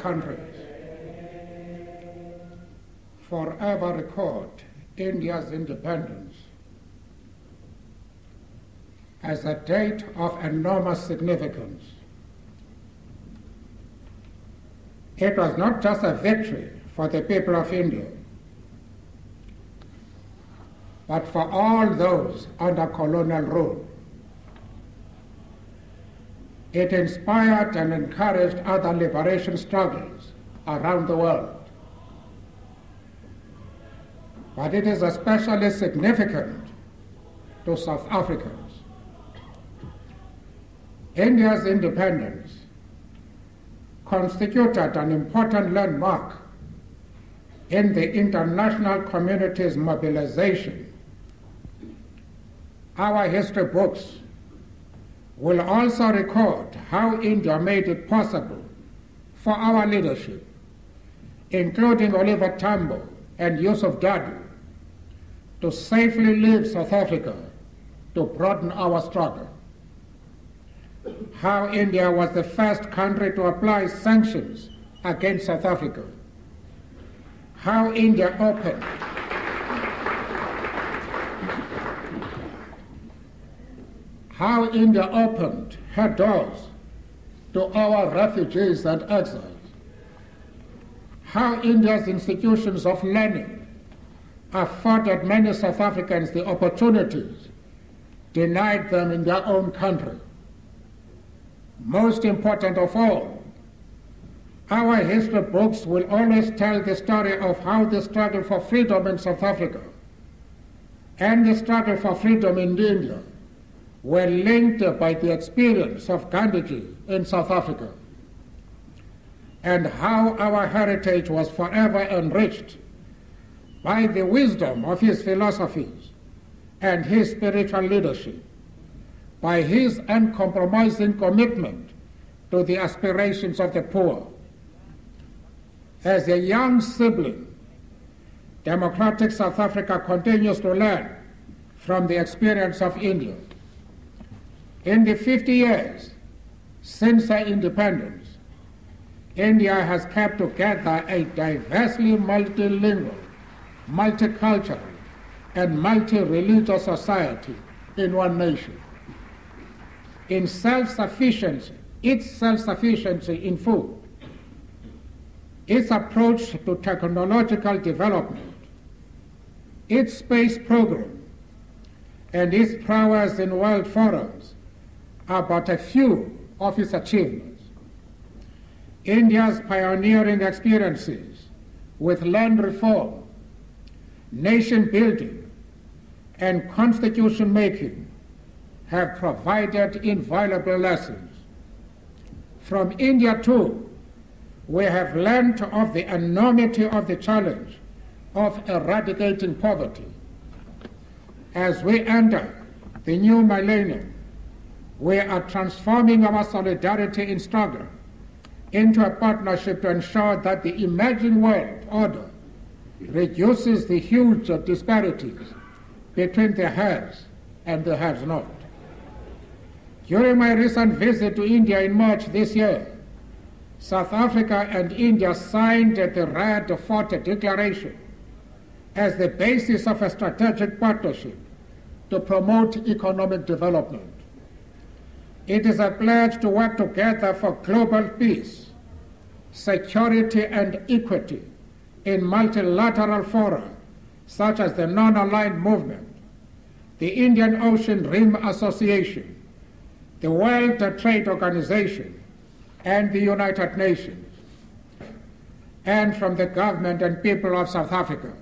countries forever record India's independence as a date of enormous significance. It was not just a victory for the people of India, but for all those under colonial rule. It inspired and encouraged other liberation struggles around the world. But it is especially significant to South Africans. India's independence constituted an important landmark in the international community's mobilization. Our history books will also record how India made it possible for our leadership, including Oliver Tambo and Yusuf Dadoo, to safely leave South Africa to broaden our struggle. How India was the first country to apply sanctions against South Africa. How India opened her doors to our refugees and exiles. How India's institutions of learning afforded many South Africans the opportunities denied them in their own country. Most important of all, our history books will always tell the story of how the struggle for freedom in South Africa and the struggle for freedom in India were linked by the experience of Gandhi in South Africa, and how our heritage was forever enriched by the wisdom of his philosophies and his spiritual leadership, by his uncompromising commitment to the aspirations of the poor. As a young sibling, democratic South Africa continues to learn from the experience of India. In the 50 years since our independence, India has kept together a diversely multilingual, multicultural, and multi-religious society in one nation. In self-sufficiency, its self-sufficiency in food, its approach to technological development, its space program, and its prowess in world forums are but a few of its achievements. India's pioneering experiences with land reform, nation building, and constitution making have provided invaluable lessons. From India too, we have learned of the enormity of the challenge of eradicating poverty. As we enter the new millennium, we are transforming our solidarity in struggle into a partnership to ensure that the emerging world order reduces the huge disparities between the haves and the have-not. During my recent visit to India in March this year, South Africa and India signed the Red Fort Declaration as the basis of a strategic partnership to promote economic development. It is a pledge to work together for global peace, security, and equity in multilateral fora such as the Non-Aligned Movement, the Indian Ocean Rim Association, the World Trade Organization, and the United Nations, and from the government and people of South Africa.